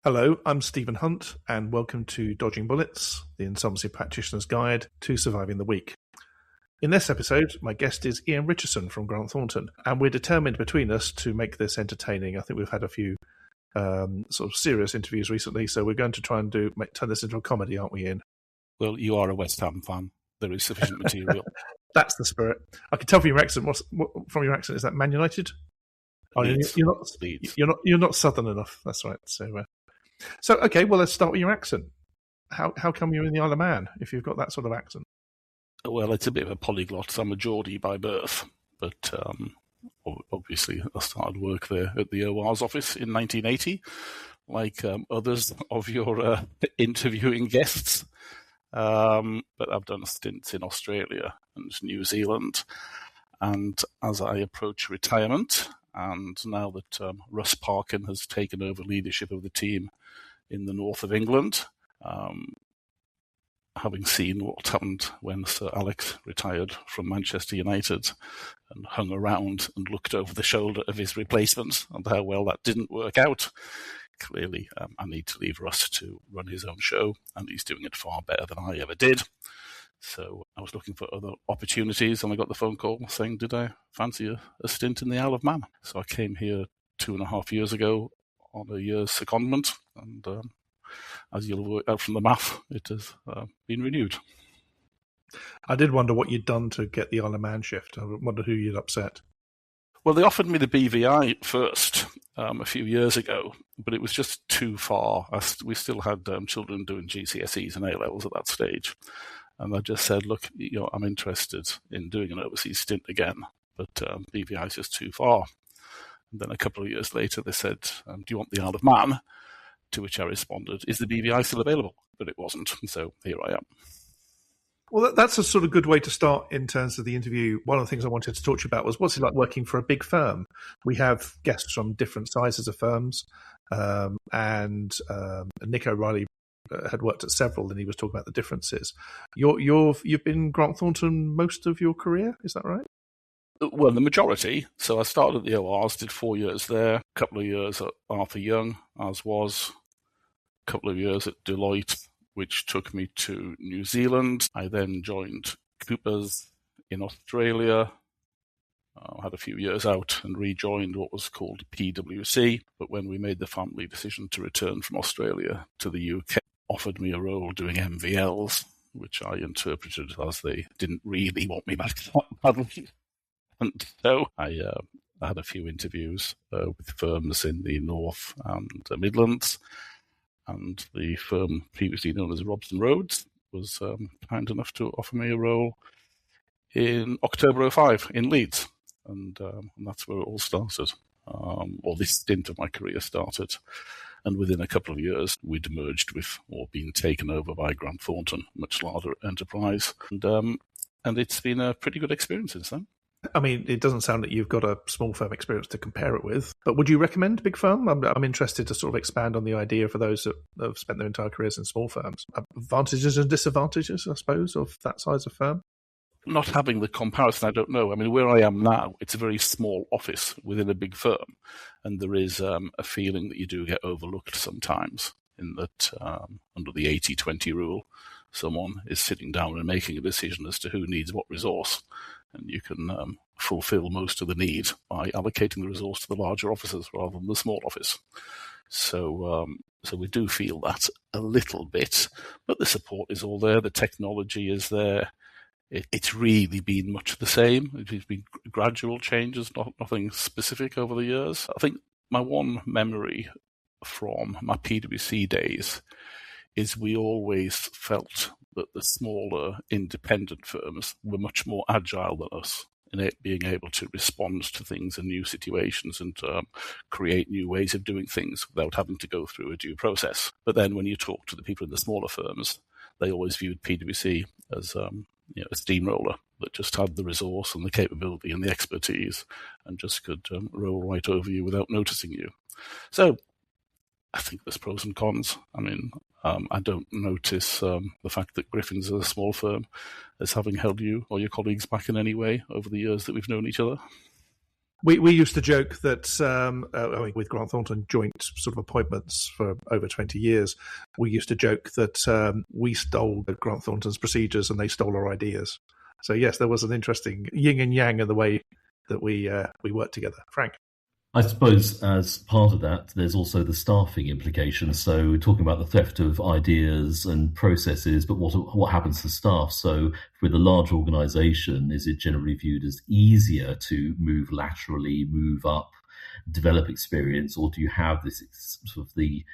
Hello, I'm Stephen Hunt, and welcome to Dodging Bullets, the Insolvency Practitioner's Guide to Surviving the Week. In this episode, my guest is Ian Richardson from Grant Thornton, and we're determined between us to make this entertaining. I think we've had a few sort of serious interviews recently, so we're going to try and turn this into a comedy, aren't we, Ian? Well, you are a West Ham fan. There is sufficient material. That's the spirit. I can tell from your accent. From your accent, is that Man United? Leeds. You're not Southern enough. That's right. So okay, well, let's start with your accent. How come you're in the Isle of Man if you've got that sort of accent? Well, it's a bit of a polyglot. I'm a Geordie by birth, but obviously I started work there at the OR's office in 1980, like others of your interviewing guests. But I've done stints in Australia and New Zealand, and as I approach retirement, and now that Russ Parkin has taken over leadership of the team in the north of England, having seen what happened when Sir Alex retired from Manchester United and hung around and looked over the shoulder of his replacement and how well that didn't work out, clearly I need to leave Russ to run his own show, and he's doing it far better than I ever did. So I was looking for other opportunities, and I got the phone call saying, did I fancy a stint in the Isle of Man? So I came here 2.5 years ago on a year's secondment, and as you'll work out from the math, it has been renewed. I did wonder what you'd done to get the Isle of Man shift. I wonder who you'd upset. Well, they offered me the BVI first a few years ago, but it was just too far. We still had children doing GCSEs and A-levels at that stage. And I just said, look, I'm interested in doing an overseas stint again, but BVI is just too far. And then a couple of years later, they said, do you want the Isle of Man? To which I responded, is the BVI still available? But it wasn't. So here I am. Well, that's a sort of good way to start in terms of the interview. One of the things I wanted to talk to you about was what's it like working for a big firm? We have guests from different sizes of firms, and Nick O'Reilly had worked at several, and he was talking about the differences. You've been Grant Thornton most of your career, is that right? Well, the majority. So I started at the ORs, did 4 years there, a couple of years at Arthur Young, as was, a couple of years at Deloitte, which took me to New Zealand. I then joined Coopers in Australia. I had a few years out and rejoined what was called PwC. But when we made the family decision to return from Australia to the UK, offered me a role doing MVLs, which I interpreted as they didn't really want me back badly. And so I had a few interviews with firms in the North and Midlands. And the firm previously known as Robson Rhodes was kind enough to offer me a role in October 2005 in Leeds. And that's where it all started, or this stint of my career started. And within a couple of years, we'd merged with, or been taken over by Grant Thornton, much larger enterprise. And it's been a pretty good experience since then. I mean, it doesn't sound that you've got a small firm experience to compare it with, but would you recommend big firm? I'm interested to sort of expand on the idea for those that have spent their entire careers in small firms. Advantages and disadvantages, I suppose, of that size of firm? Not having the comparison, I don't know. I mean, where I am now, it's a very small office within a big firm, and there is a feeling that you do get overlooked sometimes in that under the 80-20 rule, someone is sitting down and making a decision as to who needs what resource, and you can fulfill most of the need by allocating the resource to the larger offices rather than the small office. So we do feel that a little bit, but the support is all there, the technology is there. It's really been much the same. It's been gradual changes, nothing specific over the years. I think my one memory from my PwC days is we always felt that the smaller independent firms were much more agile than us in being able to respond to things and new situations and create new ways of doing things without having to go through a due process. But then when you talk to the people in the smaller firms, they always viewed PwC as a steamroller that just had the resource and the capability and the expertise and just could roll right over you without noticing you. So I think there's pros and cons. I mean, I don't notice the fact that Griffin's is a small firm as having held you or your colleagues back in any way over the years that we've known each other. We used to joke that with Grant Thornton joint sort of appointments for over 20 years, we used to joke that we stole Grant Thornton's procedures and they stole our ideas. So yes, there was an interesting yin and yang in the way that we worked together. Frank? I suppose as part of that, there's also the staffing implications. So talking about the theft of ideas and processes, but what happens to staff? So with a large organisation, is it generally viewed as easier to move laterally, move up, develop experience, or do you have this sort of the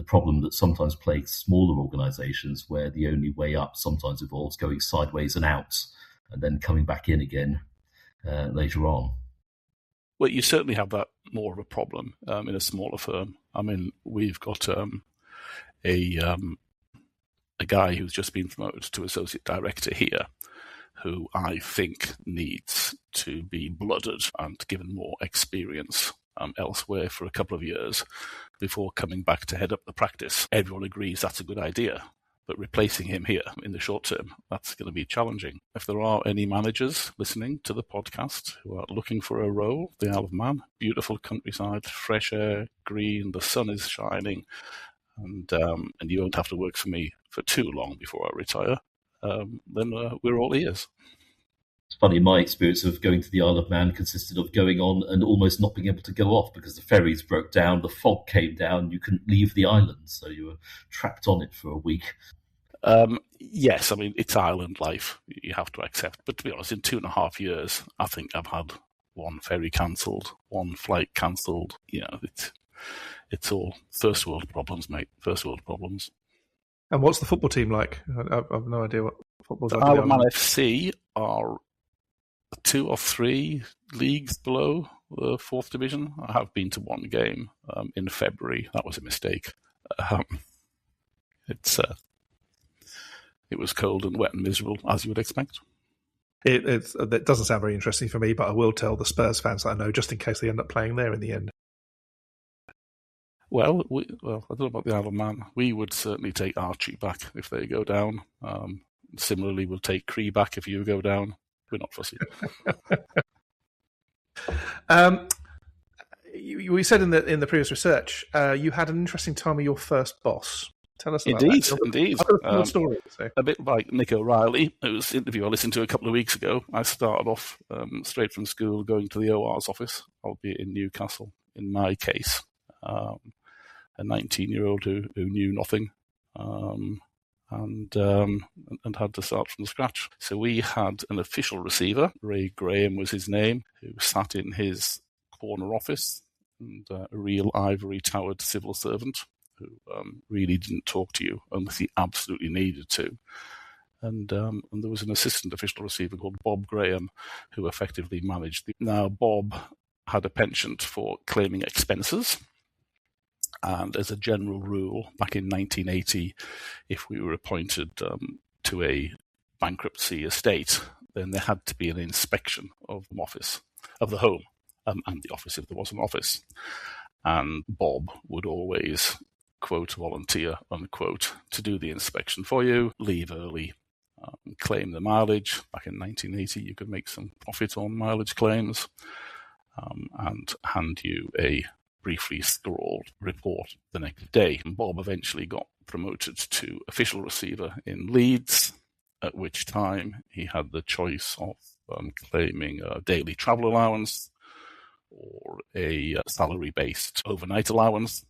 problem that sometimes plagues smaller organisations, where the only way up sometimes involves going sideways and out, and then coming back in again later on? Well, you certainly have that more of a problem in a smaller firm. I mean, we've got a guy who's just been promoted to associate director here, who I think needs to be blooded and given more experience elsewhere for a couple of years before coming back to head up the practice. Everyone agrees that's a good idea, but replacing him here in the short term, that's going to be challenging. If there are any managers listening to the podcast who are looking for a role, the Isle of Man, beautiful countryside, fresh air, green, the sun is shining, and you won't have to work for me for too long before I retire, then we're all ears. It's funny, my experience of going to the Isle of Man consisted of going on and almost not being able to go off because the ferries broke down, the fog came down, you couldn't leave the island, so you were trapped on it for a week. Yes, I mean, it's island life, you have to accept. But to be honest, in 2.5 years, I think I've had one ferry cancelled, one flight cancelled. You know, it's all first world problems, mate. First world problems. And what's the football team like? I've no idea what football's like. The Isle of Man FC are 2 or 3 leagues below the 4th division. I have been to one game in February. That was a mistake. It was cold and wet and miserable, as you would expect. It doesn't sound very interesting for me, but I will tell the Spurs fans that I know, just in case they end up playing there in the end. Well, I don't know about the Isle of Man. We would certainly take Archie back if they go down. Similarly, we'll take Cree back if you go down. We're not fussy. We said in the previous research, you had an interesting time with your first boss. Tell us about that. Indeed. I've got a story. So. A bit like Nick O'Reilly, whose interview I listened to a couple of weeks ago. I started off straight from school going to the OR's office, albeit in Newcastle, in my case. A 19-year-old who knew nothing and had to start from scratch. So we had an official receiver, Ray Graham was his name, who sat in his corner office, and a real ivory-towered civil servant who really didn't talk to you unless he absolutely needed to. And there was an assistant official receiver called Bob Graham who effectively managed. Now, Bob had a penchant for claiming expenses. And as a general rule, back in 1980, if we were appointed to a bankruptcy estate, then there had to be an inspection of the office, of the home, and the office if there was an office. And Bob would always, quote, volunteer, unquote, to do the inspection for you, leave early, claim the mileage. Back in 1980, you could make some profit on mileage claims, and hand you a briefly scrawled report the next day. And Bob eventually got promoted to official receiver in Leeds, at which time he had the choice of claiming a daily travel allowance or a salary-based overnight allowance.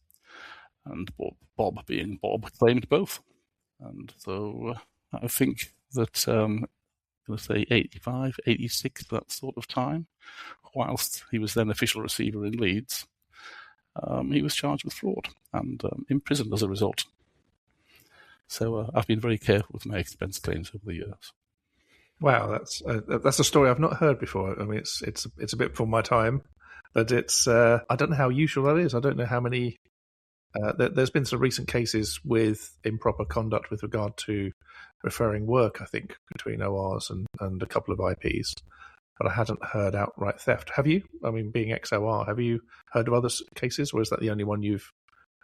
And Bob, being Bob, claimed both. And so I think that, let's say 85, 86, that sort of time, whilst he was then official receiver in Leeds, he was charged with fraud and imprisoned as a result. So I've been very careful with my expense claims over the years. Wow, that's a story I've not heard before. I mean, it's a bit before my time, but it's I don't know how usual that is. I don't know how many. There's been some recent cases with improper conduct with regard to referring work, I think, between ORs and a couple of IPs. But I hadn't heard outright theft. Have you? I mean, being ex-OR, have you heard of other cases, or is that the only one you've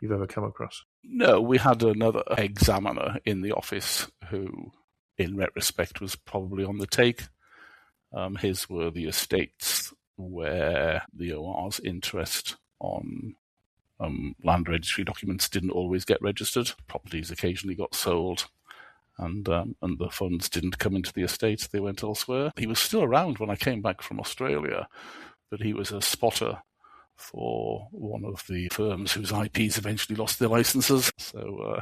ever come across? No, we had another examiner in the office who, in retrospect, was probably on the take. His were the estates where the OR's interest on land registry documents didn't always get registered. Properties occasionally got sold, and the funds didn't come into the estate, they went elsewhere. He was still around when I came back from Australia, but he was a spotter for one of the firms whose IPs eventually lost their licenses. So,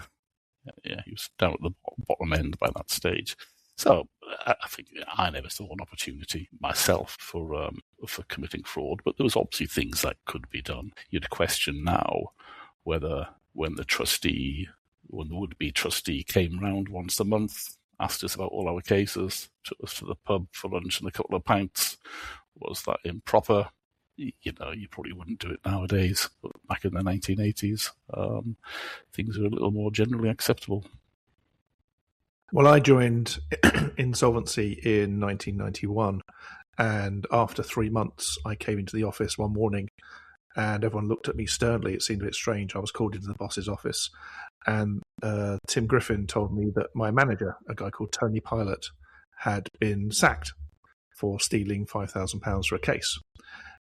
he was down at the bottom end by that stage. So I think I never saw an opportunity myself for committing fraud, but there was obviously things that could be done. You'd question now whether when the would-be trustee came round once a month, asked us about all our cases, took us to the pub for lunch and a couple of pints, was that improper? You probably wouldn't do it nowadays, but back in the 1980s, things were a little more generally acceptable. Well, I joined Insolvency in 1991, and after 3 months, I came into the office one morning, and everyone looked at me sternly. It seemed a bit strange. I was called into the boss's office, and Tim Griffin told me that my manager, a guy called Tony Pilot, had been sacked for stealing £5,000 for a case.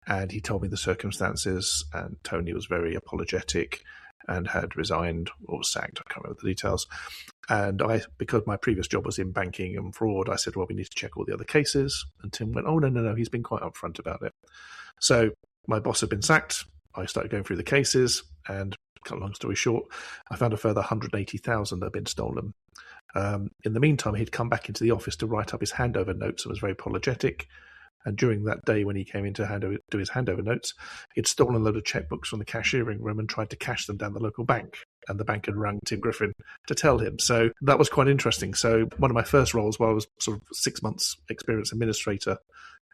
And he told me the circumstances, and Tony was very apologetic and had resigned or was sacked. I can't remember the details. And because my previous job was in banking and fraud, I said, well, we need to check all the other cases. And Tim went, oh, no, he's been quite upfront about it. So my boss had been sacked. I started going through the cases, and cut a long story short, I found a further 180,000 that had been stolen. In the meantime, he'd come back into the office to write up his handover notes and was very apologetic. And during that day, when he came in to do his handover notes, he'd stolen a load of checkbooks from the cashiering room and tried to cash them down the local bank. And the bank had rung Tim Griffin to tell him. So that was quite interesting. So one of my first roles, while I was sort of 6 months experience administrator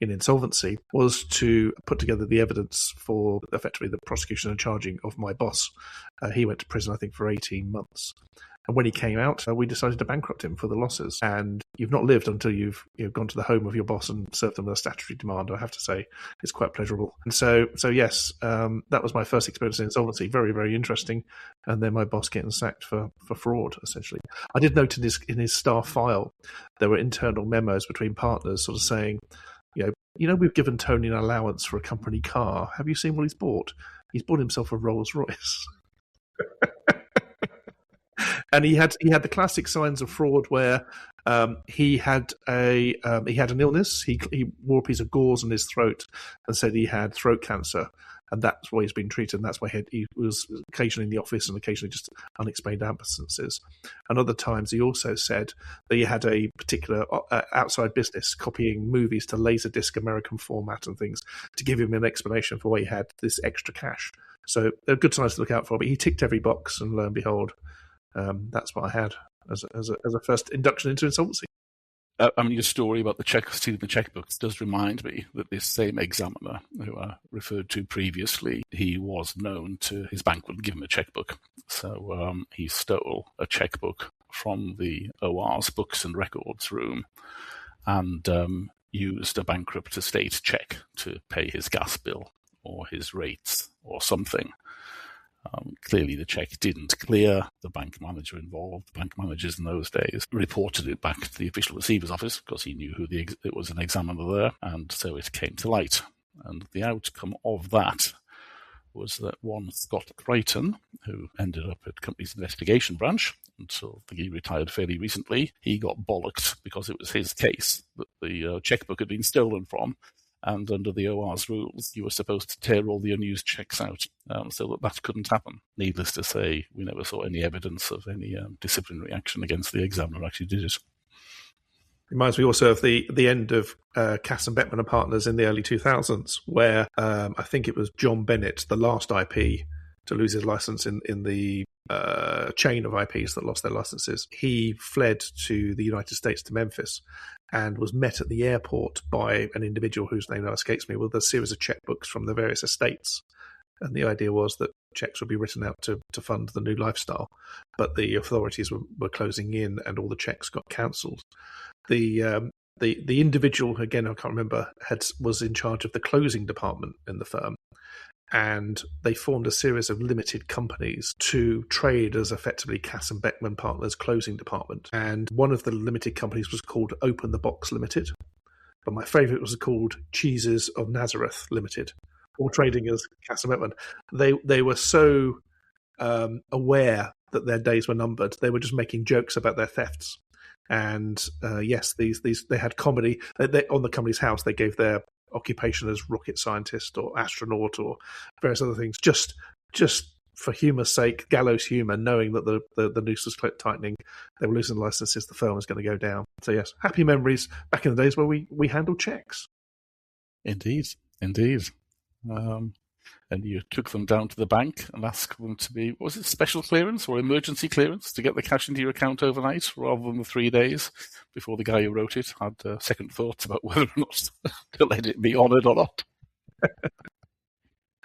in Insolvency, was to put together the evidence for effectively the prosecution and charging of my boss. He went to prison, I think, for 18 months. And when he came out, we decided to bankrupt him for the losses. And you've not lived until you've gone to the home of your boss and served them with a statutory demand. I have to say, it's quite pleasurable. And so yes, that was my first experience in insolvency. Very, very interesting. And then my boss getting sacked for fraud, essentially. I did note in his staff file, there were internal memos between partners sort of saying, we've given Tony an allowance for a company car. Have you seen what he's bought? He's bought himself a Rolls Royce. And he had the classic signs of fraud where he had an illness. He wore a piece of gauze in his throat and said he had throat cancer, and that's why he's been treated. And that's why he was occasionally in the office and occasionally just unexplained absences. And other times he also said that he had a particular outside business copying movies to Laserdisc American format and things to give him an explanation for why he had this extra cash. So they're good signs to look out for. But he ticked every box, and lo and behold, that's what I had as a first induction into insolvency. Your story about stealing the checkbooks does remind me that this same examiner who I referred to previously, he was known to his bank wouldn't give him a checkbook. So he stole a checkbook from the OR's books and records room and used a bankrupt estate check to pay his gas bill or his rates or something. Clearly, the check didn't clear. The bank manager involved, the bank managers in those days, reported it back to the official receiver's office because he knew it was an examiner there, and so it came to light. And the outcome of that was that one Scott Crichton, who ended up at the company's investigation branch until he retired fairly recently, he got bollocked because it was his case that the checkbook had been stolen from. And under the OR's rules, you were supposed to tear all the unused checks out, so that couldn't happen. Needless to say, we never saw any evidence of any disciplinary action against the examiner who actually did it. Reminds me also of the end of Cass and Beckman and Partners in the early 2000s, where I think it was John Bennett, the last IP to lose his license in the chain of IPs that lost their licenses. He fled to the United States, to Memphis, and was met at the airport by an individual whose name now escapes me with a series of checkbooks from the various estates. And the idea was that checks would be written out to fund the new lifestyle. But the authorities were closing in and all the checks got cancelled. The individual, again, I can't remember, was in charge of the closing department in the firm. And they formed a series of limited companies to trade as effectively Cass and Beckman Partners closing department. And one of the limited companies was called Open the Box Limited. but my favourite was called Cheeses of Nazareth Limited, all trading as Cassametman. They were so aware that their days were numbered. They were just making jokes about their thefts. And yes, these they had comedy. On the company's house, they gave their occupation as rocket scientist or astronaut or various other things, just for humour's sake, gallows humour, knowing that the noose was tightening, they were losing licenses, the firm was going to go down. So yes, happy memories back in the days where we handled checks. Indeed. And you took them down to the bank and asked them to be, was it special clearance or emergency clearance to get the cash into your account overnight rather than the 3 days before the guy who wrote it had second thoughts about whether or not to let it be honoured or not.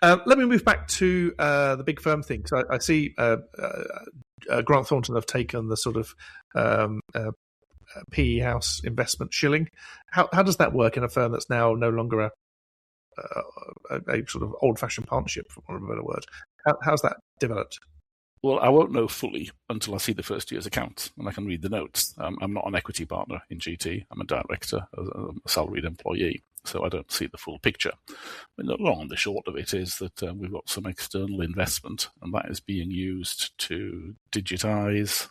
Let me move back to the big firm thing. So I see Grant Thornton have taken the sort of PE house investment shilling. How does that work in a firm that's now no longer a sort of old-fashioned partnership, for want of a better word? How's that developed? Well, I won't know fully until I see the first year's accounts and I can read the notes. I'm not an equity partner in GT. I'm a director, a salaried employee, so I don't see the full picture. But the long and the short of it is that we've got some external investment, and that is being used to digitize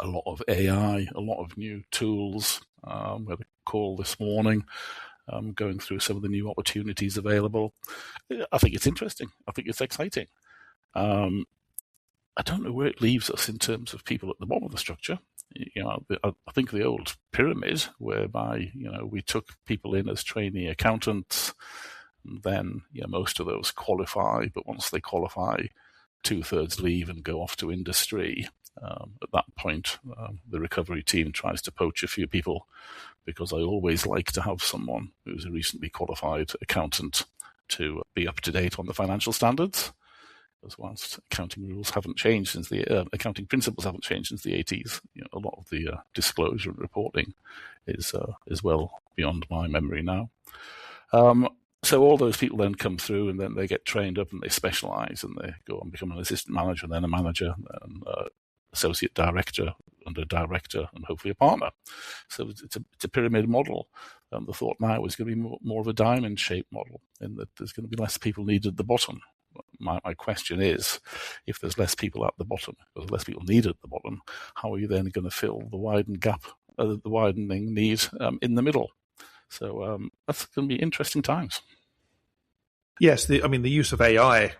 a lot of AI, a lot of new tools. We had a call this morning going through some of the new opportunities available. I think it's interesting. I think it's exciting. I don't know where it leaves us in terms of people at the bottom of the structure. I think the old pyramid, whereby we took people in as trainee accountants, and then most of those qualify, but once they qualify, 2/3 leave and go off to industry. At that point, the recovery team tries to poach a few people, because I always like to have someone who's a recently qualified accountant to be up to date on the financial standards. Because whilst accounting rules haven't changed since accounting principles haven't changed since the 80s, a lot of the disclosure and reporting is well beyond my memory now. So all those people then come through, and then they get trained up and they specialise, and they go and become an assistant manager, and then a manager, and associate director, and a director, and hopefully a partner. So it's a pyramid model. The thought now is going to be more of a diamond-shaped model, in that there's going to be less people needed at the bottom. My question is, if there's less people at the bottom, there's less people needed at the bottom, how are you then going to fill the widening need in the middle? So that's going to be interesting times. Yes, the use of AI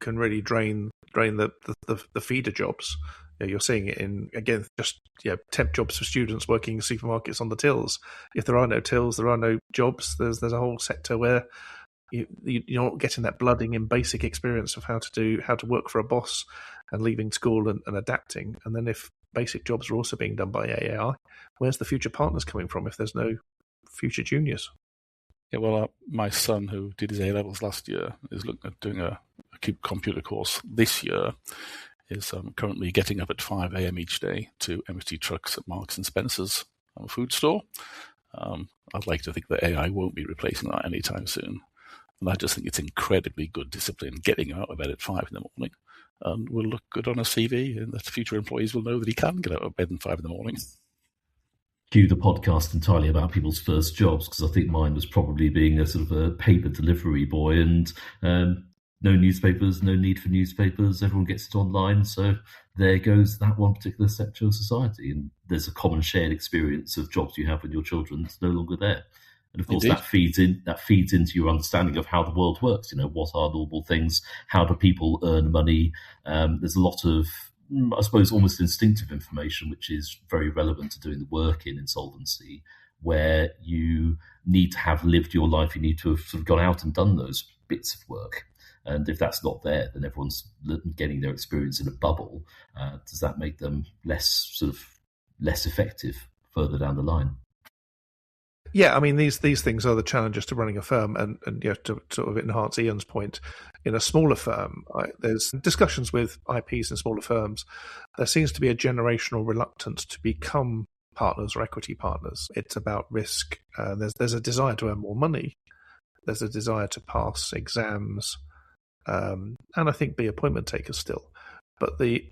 can really drain the feeder jobs. You're seeing it in, again, just temp jobs for students working in supermarkets on the tills. If there are no tills, there are no jobs. There's a whole sector where you're not getting that blooding in basic experience of how to work for a boss, and leaving school and adapting. And then if basic jobs are also being done by AI, where's the future partners coming from if there's no future juniors? Yeah, well, my son, who did his A-levels last year, is looking at doing a computer course this year, is currently getting up at 5 a.m. each day to empty trucks at Marks and Spencer's food store. I'd like to think that AI won't be replacing that anytime soon. And I just think it's incredibly good discipline, getting out of bed at 5 in the morning, and will look good on a CV, and that future employees will know that he can get out of bed at 5 in the morning. Cue the podcast entirely about people's first jobs, because I think mine was probably being a sort of a paper delivery boy, and no newspapers, no need for newspapers. Everyone gets it online. So there goes that one particular sector of society. And there's a common shared experience of jobs you have with your children that's no longer there. And of course, Indeed. that feeds into your understanding of how the world works. What are normal things? How do people earn money? There's a lot of, I suppose, almost instinctive information, which is very relevant to doing the work in insolvency, where you need to have lived your life. You need to have sort of gone out and done those bits of work. And if that's not there, then everyone's getting their experience in a bubble. Does that make them less effective further down the line? Yeah, these things are the challenges to running a firm, and to sort of enhance Ian's point, in a smaller firm, there's discussions with IPs in smaller firms. There seems to be a generational reluctance to become partners or equity partners. It's about risk. There's a desire to earn more money. There's a desire to pass exams, and I think be appointment takers still. But the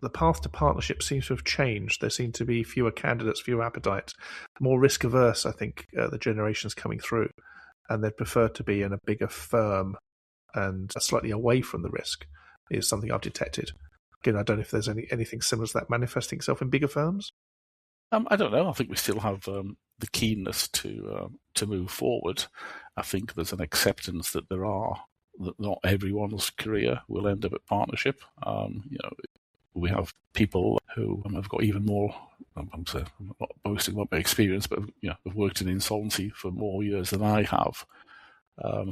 the path to partnership seems to have changed. There seem to be fewer candidates, fewer appetites, more risk averse, I think, the generations coming through. And they'd prefer to be in a bigger firm and slightly away from the risk is something I've detected. Again, I don't know if there's anything similar to that manifesting itself in bigger firms. I don't know. I think we still have the keenness to move forward. I think there's an acceptance that that not everyone's career will end up at partnership. We have people who have got even more. I'm not boasting about my experience, but have worked in insolvency for more years than I have.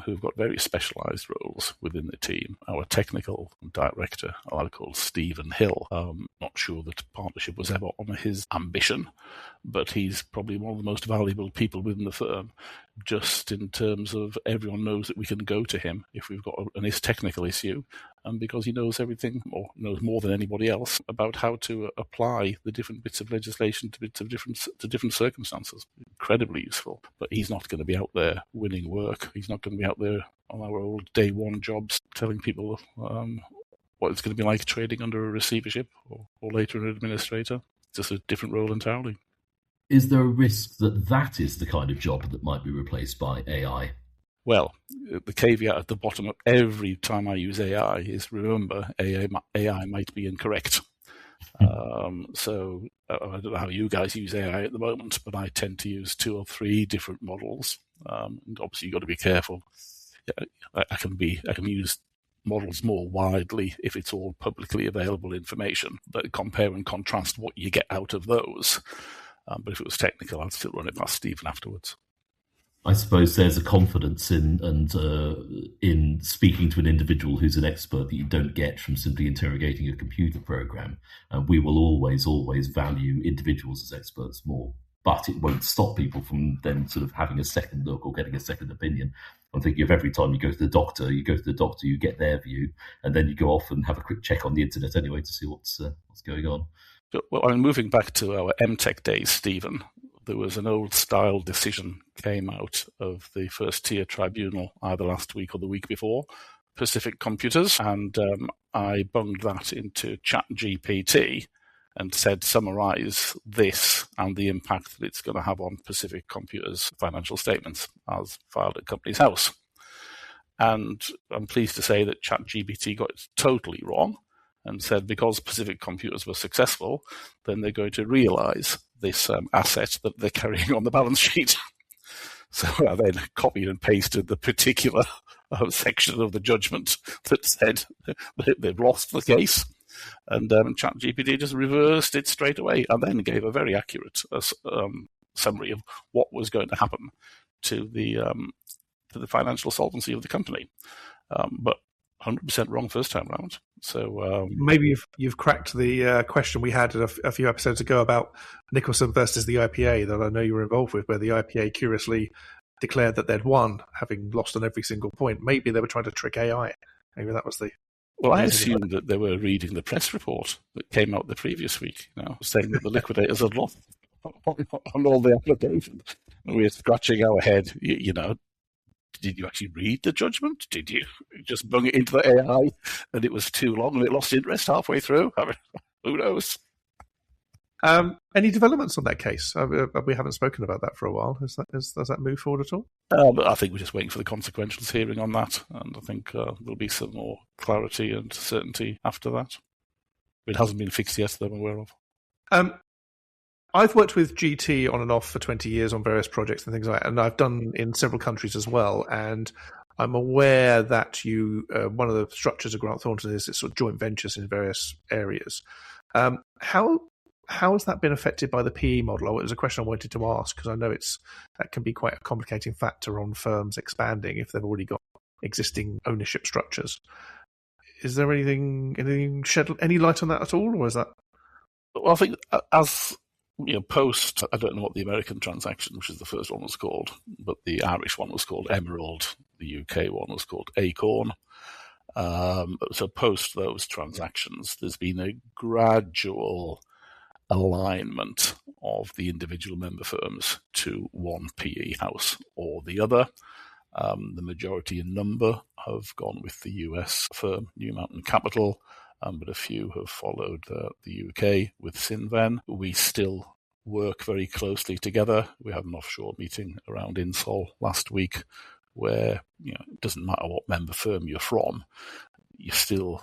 Who've got very specialised roles within the team. Our technical director, a lad called Stephen Hill, not sure that partnership was ever on his ambition, but he's probably one of the most valuable people within the firm, just in terms of everyone knows that we can go to him if we've got an technical issue, and because he knows everything, or knows more than anybody else, about how to apply the different bits of legislation to different circumstances. Incredibly useful. But he's not going to be out there winning work. He's not going to be out there on our old day one jobs telling people what it's going to be like trading under a receivership or later an administrator. Just a different role entirely. Is there a risk that is the kind of job that might be replaced by AI? Well, the caveat at the bottom of every time I use AI is, remember, AI might be incorrect. So I don't know how you guys use AI at the moment, but I tend to use 2 or 3 different models. And obviously, you've got to be careful. I can use models more widely if it's all publicly available information, but compare and contrast what you get out of those. But if it was technical, I'd still run it past Stephen afterwards. I suppose there's a confidence in speaking to an individual who's an expert that you don't get from simply interrogating a computer program. And we will always value individuals as experts more, but it won't stop people from then sort of having a second look or getting a second opinion. I'm thinking of every time you go to the doctor, you get their view, and then you go off and have a quick check on the internet anyway to see what's going on. Well, I'm moving back to our MTech days, Stephen. There was an old-style decision came out of the first-tier tribunal either last week or the week before, Pacific Computers, and I bunged that into ChatGPT and said, summarise this and the impact that it's going to have on Pacific Computers' financial statements as filed at Companies House. And I'm pleased to say that ChatGPT got it totally wrong and said because Pacific Computers were successful, then they're going to realise this asset that they're carrying on the balance sheet. So I then copied and pasted the particular section of the judgment that said they've lost the case. And ChatGPT just reversed it straight away and then gave a very accurate summary of what was going to happen to the financial solvency of the company. But 100% wrong first time round. So maybe you've cracked the question we had a few episodes ago about Nicholson versus the IPA that I know you were involved with, where the IPA curiously declared that they'd won, having lost on every single point. Maybe they were trying to trick AI. Maybe that was the... Well, I assumed that they were reading the press report that came out the previous week, saying that the liquidators had lost on all the applications. And we were scratching our head, did you actually read the judgment? Did you just bung it into the AI and it was too long and it lost interest halfway through? I mean, who knows? Any developments on that case? We haven't spoken about that for a while. Has that moved forward at all? But I think we're just waiting for the consequentials hearing on that, and I think there'll be some more clarity and certainty after that. It hasn't been fixed yet that I'm aware of. I've worked with GT on and off for 20 years on various projects and things like that, and I've done in several countries as well. And I'm aware that one of the structures of Grant Thornton is it's sort of joint ventures in various areas. How has that been affected by the PE model? It was a question I wanted to ask because I know that can be quite a complicating factor on firms expanding if they've already got existing ownership structures. Is there anything shed any light on that at all, or is that? Well, I think as post, I don't know what the American transaction, which is the first one, was called, but the Irish one was called Emerald. The UK one was called Acorn. So post those transactions, there's been a gradual alignment of the individual member firms to one PE house or the other. The majority in number have gone with the US firm, New Mountain Capital. but a few have followed the UK with Sinven. We still work very closely together. We had an offshore meeting around Insol last week where it doesn't matter what member firm you're from, you still,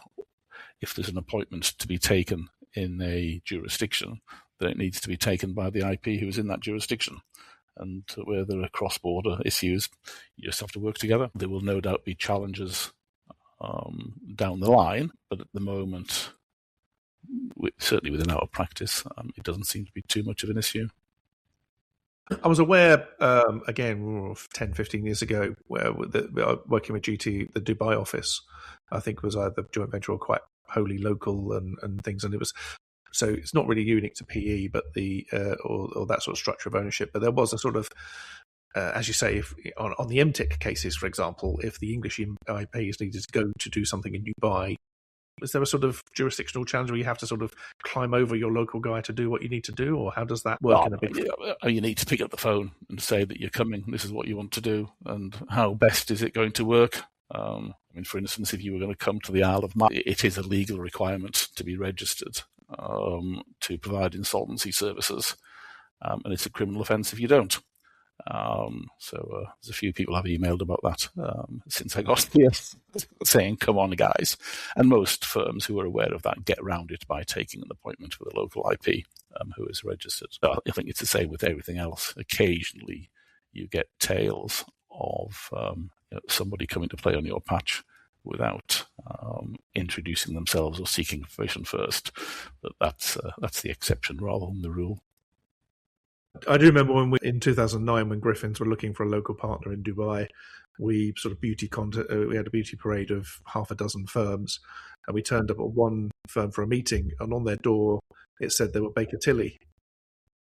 if there's an appointment to be taken in a jurisdiction, then it needs to be taken by the IP who's in that jurisdiction. And where there are cross-border issues, you just have to work together. There will no doubt be challenges down the line, but at the moment, certainly within our practice, it doesn't seem to be too much of an issue. I was aware, again, 10, 15 years ago, where working with GT, the Dubai office, I think was either joint venture or quite wholly local and things. And it was, so it's not really unique to PE, but or that sort of structure of ownership. But there was a sort of, as you say, if on the MTIC cases, for example, if the English IPs needed to go to do something in Dubai, is there a sort of jurisdictional challenge where you have to sort of climb over your local guy to do what you need to do, or how does that work in a big firm? You need to pick up the phone and say that you're coming, this is what you want to do, and how best is it going to work? For instance, if you were going to come to the Isle of Man, it is a legal requirement to be registered to provide insolvency services, and it's a criminal offence if you don't. So there's a few people have emailed about that since I got here, saying, come on, guys. And most firms who are aware of that get around it by taking an appointment with a local IP who is registered. So I think it's the same with everything else. Occasionally you get tales of somebody coming to play on your patch without introducing themselves or seeking information first. But that's the exception rather than the rule. I do remember in 2009 when Griffins were looking for a local partner in Dubai, we sort of we had a beauty parade of half a dozen firms, and we turned up at one firm for a meeting, and on their door it said they were Baker Tilly,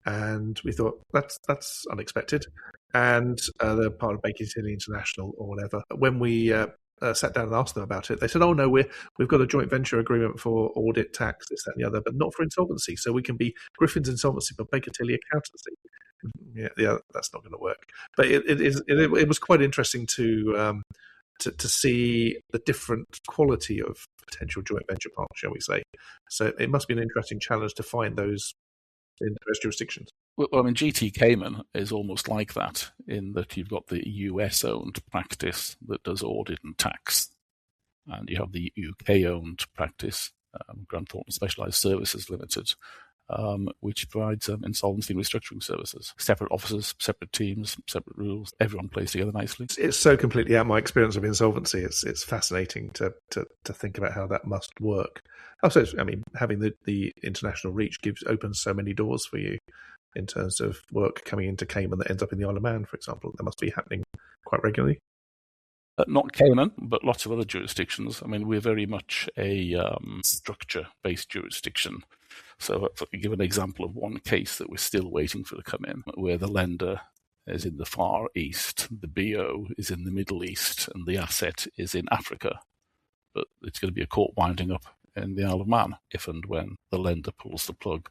and we thought that's unexpected, and they're part of Baker Tilly International or whatever. When we sat down and asked them about it, they said, "Oh no, we've got a joint venture agreement for audit, tax, this, that, and the other, but not for insolvency. So we can be Griffin's Insolvency, but Baker Tilly Accountancy." Yeah, that's not going to work. But it was quite interesting to see the different quality of potential joint venture partners, shall we say? So it must be an interesting challenge to find those in those jurisdictions. Well, GT Cayman is almost like that in that you've got the US-owned practice that does audit and tax, and you have the UK-owned practice, Grant Thornton Specialised Services Limited, which provides insolvency and restructuring services. Separate offices, separate teams, separate rules. Everyone plays together nicely. It's so completely out of my experience of insolvency. It's fascinating to think about how that must work. Also, having the international reach opens so many doors for you in terms of work coming into Cayman that ends up in the Isle of Man, for example. That must be happening quite regularly. Not Cayman, but lots of other jurisdictions. We're very much a structure-based jurisdiction. So if I could give an example of one case that we're still waiting for to come in, where the lender is in the Far East, the BO is in the Middle East, and the asset is in Africa. But it's going to be a court winding up in the Isle of Man if and when the lender pulls the plug.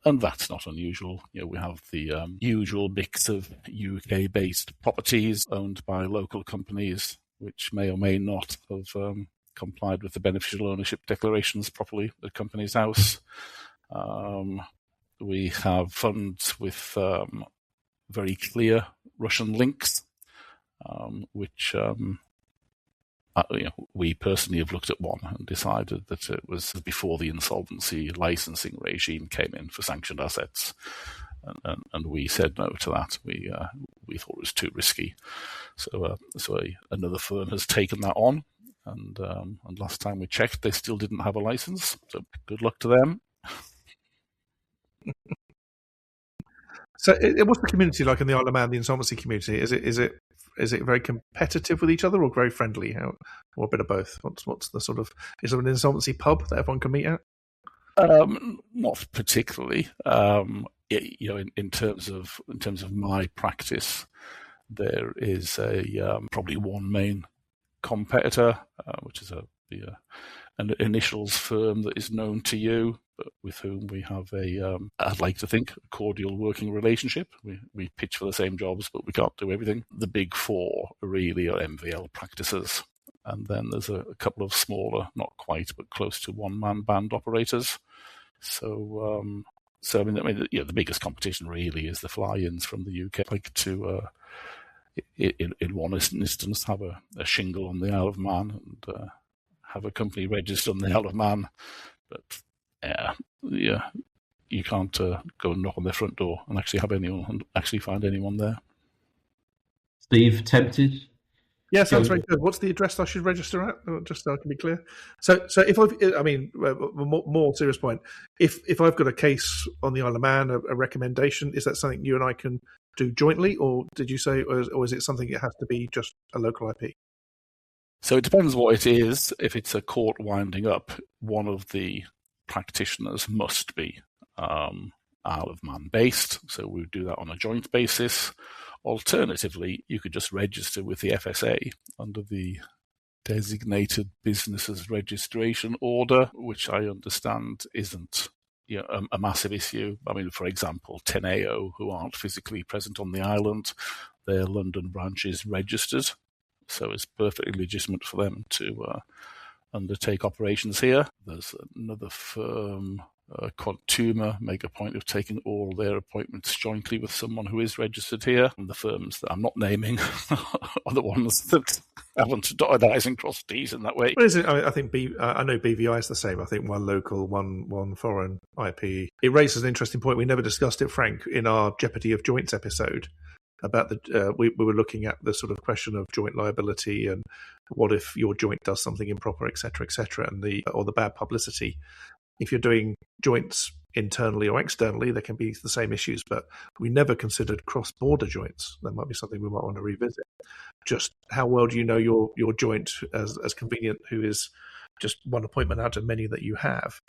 And that's not unusual. We have the usual mix of UK-based properties owned by local companies, which may or may not have complied with the beneficial ownership declarations properly at Companies House. We have funds with very clear Russian links, which we personally have looked at one and decided that it was before the insolvency licensing regime came in for sanctioned assets, and we said no to that. We thought it was too risky, so another firm has taken that on, and last time we checked, they still didn't have a license. So good luck to them. So, what's the community like in the Isle of Man? The insolvency community, is it very competitive with each other or very friendly? Or a bit of both? What's the sort of, is there an insolvency pub that everyone can meet at? Not particularly. In terms of my practice, there is probably one main competitor, which is an initials firm that is known to you, but with whom we have I'd like to think, a cordial working relationship. We pitch for the same jobs, but we can't do everything. The big four really are MVL practices, and then there's a couple of smaller, not quite, but close to one-man band operators. So I mean, the biggest competition really is the fly-ins from the UK. Like to, in one instance, have a shingle on the Isle of Man and have a company registered on the Isle of Man, but you can't go and knock on their front door and actually have anyone and actually find anyone there. Steve, tempted? Yeah, sounds very good. What's the address I should register at? Just so I can be clear. So if more serious point, if I've got a case on the Isle of Man, a recommendation, is that something you and I can do jointly, or did you say, or is it something it has to be just a local IP? So it depends what it is. If it's a court winding up, one of the practitioners must be Isle of Man based, so we would do that on a joint basis. Alternatively, you could just register with the FSA under the Designated Businesses Registration Order, which I understand isn't a massive issue. I mean, for example, Teneo, who aren't physically present on the island, their London branch is registered, so it's perfectly legitimate for them to undertake operations here. There's another firm, Quantuma, make a point of taking all their appointments jointly with someone who is registered here. And the firms that I'm not naming are the ones that haven't dotted I's and crossed T's in that way. What is it? I think I know BVI is the same. I think one local, one foreign IP. It raises an interesting point. We never discussed it, Frank, in our Jeopardy of Joints episode. About we were looking at the sort of question of joint liability and what if your joint does something improper, etc., and the bad publicity. If you're doing joints internally or externally, there can be the same issues, but we never considered cross-border joints. That might be something we might want to revisit. Just how well do you know your joint as convenient, who is just one appointment out of many that you have?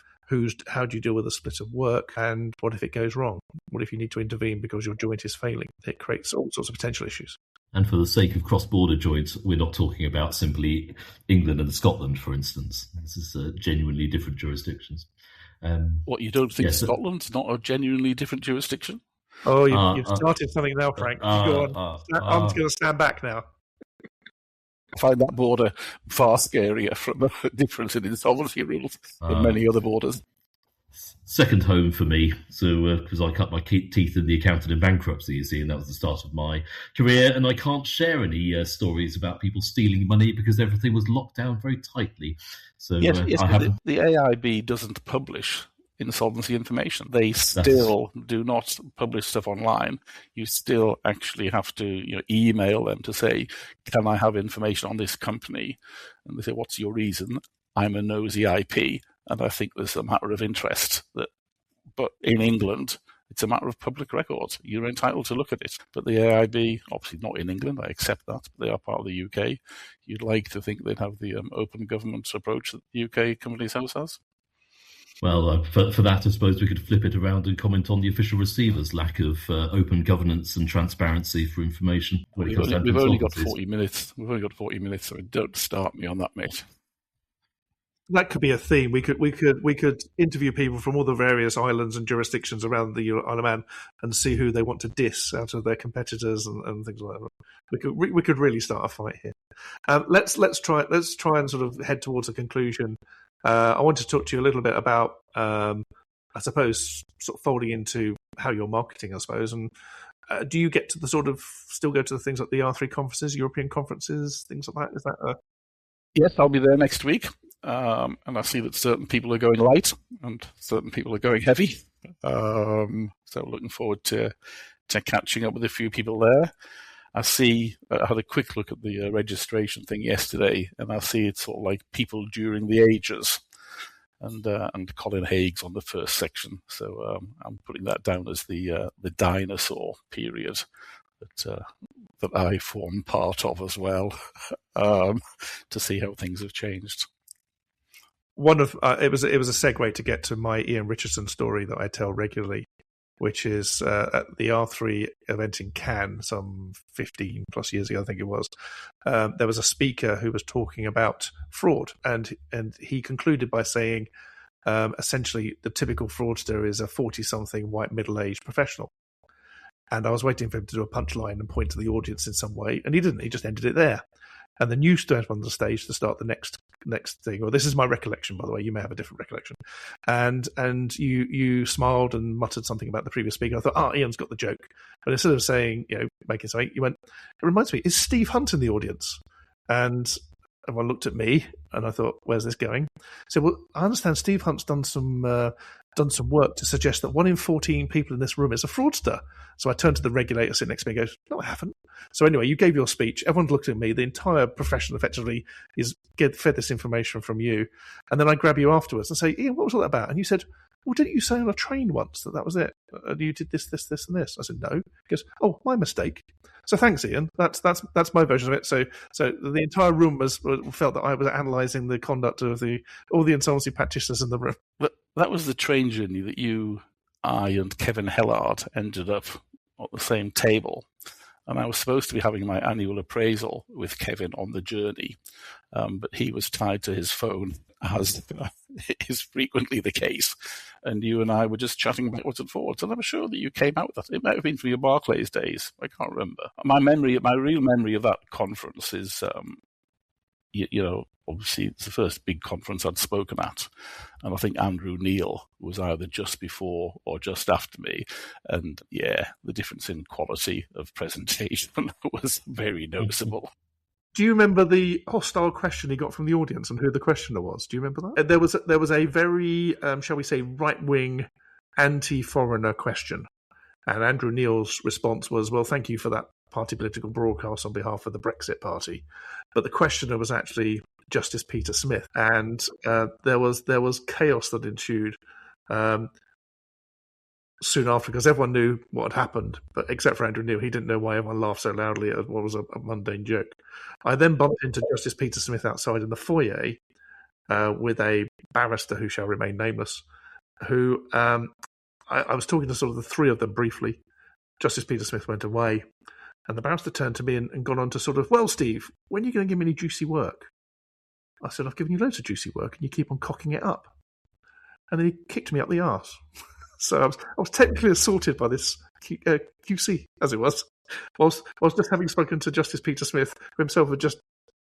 How do you deal with a split of work? And what if it goes wrong? What if you need to intervene because your joint is failing? It creates all sorts of potential issues. And for the sake of cross-border joints, we're not talking about simply England and Scotland, for instance. This is genuinely different jurisdictions. What, you don't think Scotland's not a genuinely different jurisdiction? Oh, you've started something now, Frank. Go on. I'm going to stand back now. I find that border far scarier from the difference in insolvency rules than many other borders. Second home for me, so because I cut my teeth in the accountant in bankruptcy, you see, and that was the start of my career, and I can't share any stories about people stealing money because everything was locked down very tightly. So yes, the AIB doesn't publish insolvency information. They still do not publish stuff online. You still actually have to email them to say, can I have information on this company? And they say, what's your reason? I'm a nosy IP. And I think there's a matter of interest but in England, it's a matter of public record. You're entitled to look at it. But the AIB, obviously not in England, I accept that, but they are part of the UK. You'd like to think they'd have the open government approach that the UK Companies House has. Well, for that, I suppose we could flip it around and comment on the official receiver's lack of open governance and transparency for information. We've only got 40 minutes. So don't start me on that, mate. That could be a theme. We could interview people from all the various islands and jurisdictions around the Isle of Man and see who they want to diss out of their competitors and things like that. We could really start a fight here. Let's try and sort of head towards a conclusion. I want to talk to you a little bit about, I suppose, sort of folding into how you're marketing, I suppose. And do you get to still go to the things like the R3 conferences, European conferences, things like that? Is that Yes, I'll be there next week. And I see that certain people are going light and certain people are going heavy. So looking forward to catching up with a few people there. I had a quick look at the registration thing yesterday, and I see it's sort of like people during the ages, and Colin Haig's on the first section. So I'm putting that down as the dinosaur period that I form part of as well, to see how things have changed. It was a segue to get to my Ian Richardson story that I tell regularly, which is at the R3 event in Cannes some 15 plus years ago, I think it was. There was a speaker who was talking about fraud, and he concluded by saying, essentially, the typical fraudster is a 40-something white middle-aged professional. And I was waiting for him to do a punchline and point to the audience in some way, and he didn't. He just ended it there. and then you stood on the stage to start the next thing. Well, this is my recollection, by the way. You may have a different recollection. And you smiled and muttered something about the previous speaker. I thought, Ian's got the joke. But instead of saying, making something, you went, it reminds me, is Steve Hunt in the audience? And everyone looked at me, and I thought, where's this going? So, well, I understand Steve Hunt's done some work to suggest that 1 in 14 people in this room is a fraudster. So I turned to the regulator sitting next to me and goes, no, I haven't. So anyway, you gave your speech. Everyone looked at me. The entire profession effectively is fed this information from you. And then I grab you afterwards and say, Ian, what was all that about? And you said, well, didn't you say on a train once that was it? You did this, and this. I said, no. He goes, oh, my mistake. So thanks, Ian. That's my version of it. So the entire room felt that I was analysing the conduct of all the insolvency practitioners in the room. But that was the train journey that I and Kevin Hellard ended up at the same table. And I was supposed to be having my annual appraisal with Kevin on the journey, but he was tied to his phone, as is frequently the case. And you and I were just chatting backwards and forwards. And I'm sure that you came out with that. It might have been from your Barclays days. I can't remember. My real memory of that conference is, obviously it's the first big conference I'd spoken at. And I think Andrew Neil was either just before or just after me. And yeah, the difference in quality of presentation was very noticeable. Do you remember the hostile question he got from the audience and who the questioner was? Do you remember that? There was a very, shall we say, right-wing, anti-foreigner question. And Andrew Neil's response was, well, thank you for that party political broadcast on behalf of the Brexit Party. But the questioner was actually Justice Peter Smith. And there was chaos that ensued soon after, because everyone knew what had happened, but except for Andrew Neil, he didn't know why everyone laughed so loudly at what was a mundane joke. I then bumped into Justice Peter Smith outside in the foyer with a barrister who shall remain nameless, who I was talking to sort of the three of them briefly. Justice Peter Smith went away, and the barrister turned to me and gone on to sort of, well, Steve, when are you going to give me any juicy work? I said, I've given you loads of juicy work, and you keep on cocking it up. And then he kicked me up the arse. So I was technically assaulted by this QC, as it was. Whilst just having spoken to Justice Peter Smith, who himself had just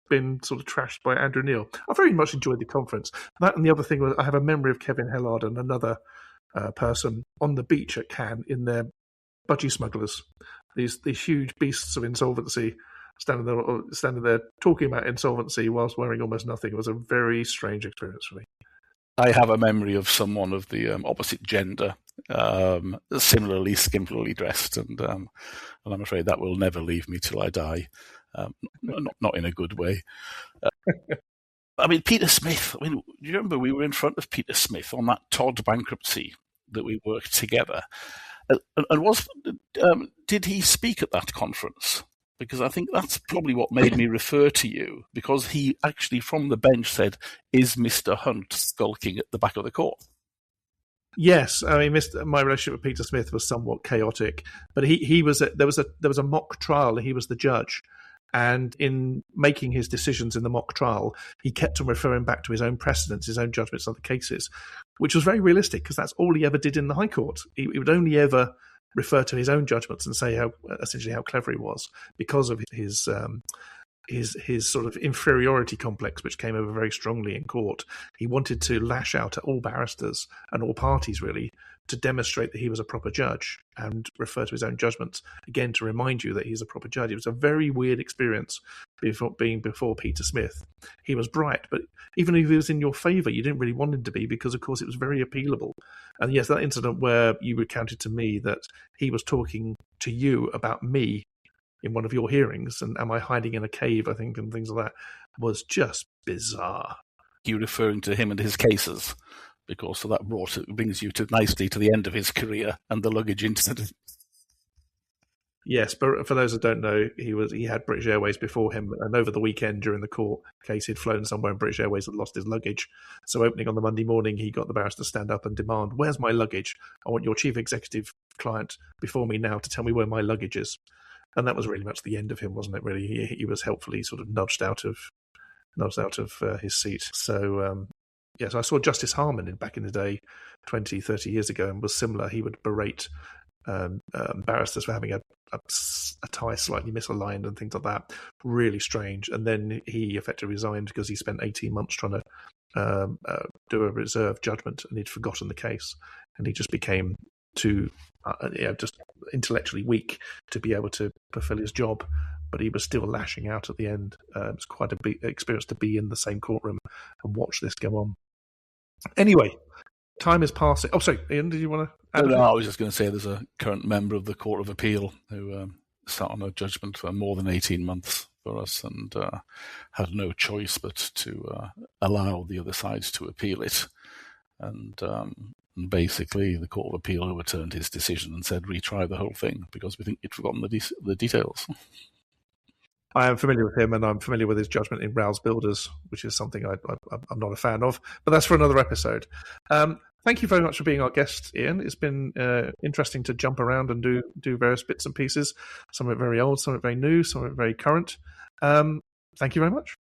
been sort of trashed by Andrew Neil. I very much enjoyed the conference. That and the other thing was I have a memory of Kevin Hellard and another person on the beach at Cannes in their budgie smugglers, these huge beasts of insolvency, standing there talking about insolvency whilst wearing almost nothing. It was a very strange experience for me. I have a memory of someone of the opposite gender, similarly skimpily dressed, and I'm afraid that will never leave me till I die. Not in a good way. I mean, Peter Smith. I mean, do you remember we were in front of Peter Smith on that Todd bankruptcy that we worked together? And did he speak at that conference? Because I think that's probably what made me refer to you, because he actually from the bench said, is Mr. Hunt skulking at the back of the court? Yes, I mean, my relationship with Peter Smith was somewhat chaotic, but there was a mock trial, and he was the judge. And in making his decisions in the mock trial, he kept on referring back to his own precedents, his own judgments on the cases, which was very realistic because that's all he ever did in the High Court. He would only ever refer to his own judgments and say essentially how clever he was because of his sort of inferiority complex, which came over very strongly in court. He wanted to lash out at all barristers and all parties, really, to demonstrate that he was a proper judge and refer to his own judgments, again, to remind you that he's a proper judge. It was a very weird experience being before Peter Smith. He was bright, but even if he was in your favour, you didn't really want him to be because, of course, it was very appealable. And yes, that incident where you recounted to me that he was talking to you about me in one of your hearings, and am I hiding in a cave, I think, and things like that, was just bizarre. You referring to him and his cases, because so that brings you nicely to the end of his career and the luggage incident. Yes, but for those that don't know, he had British Airways before him, and over the weekend during the court case, he'd flown somewhere and British Airways had lost his luggage. So opening on the Monday morning, he got the barrister to stand up and demand, "Where's my luggage? I want your chief executive client before me now to tell me where my luggage is." And that was really much the end of him, wasn't it, really? He was helpfully sort of nudged out of his seat. So, yes, I saw Justice Harman back in the day, 20, 30 years ago, and was similar. He would berate barristers for having a tie slightly misaligned and things like that. Really strange. And then he effectively resigned because he spent 18 months trying to do a reserve judgment, and he'd forgotten the case, and he just became too just intellectually weak to be able to fulfill his job. But he was still lashing out at the end. It was quite a big experience to be in the same courtroom and watch this go on. Anyway, time is passing. Oh, sorry, Ian, did you want to add? No, I was just going to say there's a current member of the Court of Appeal who sat on a judgment for more than 18 months for us and had no choice but to allow the other side to appeal it. And basically, the Court of Appeal overturned his decision and said retry the whole thing because we think he'd forgotten the details. I am familiar with him, and I'm familiar with his judgment in Rouse Builders, which is something I'm not a fan of. But that's for another episode. Thank you very much for being our guest, Ian. It's been interesting to jump around and do various bits and pieces. Some of it very old, some of it very new, some of it very current. Thank you very much.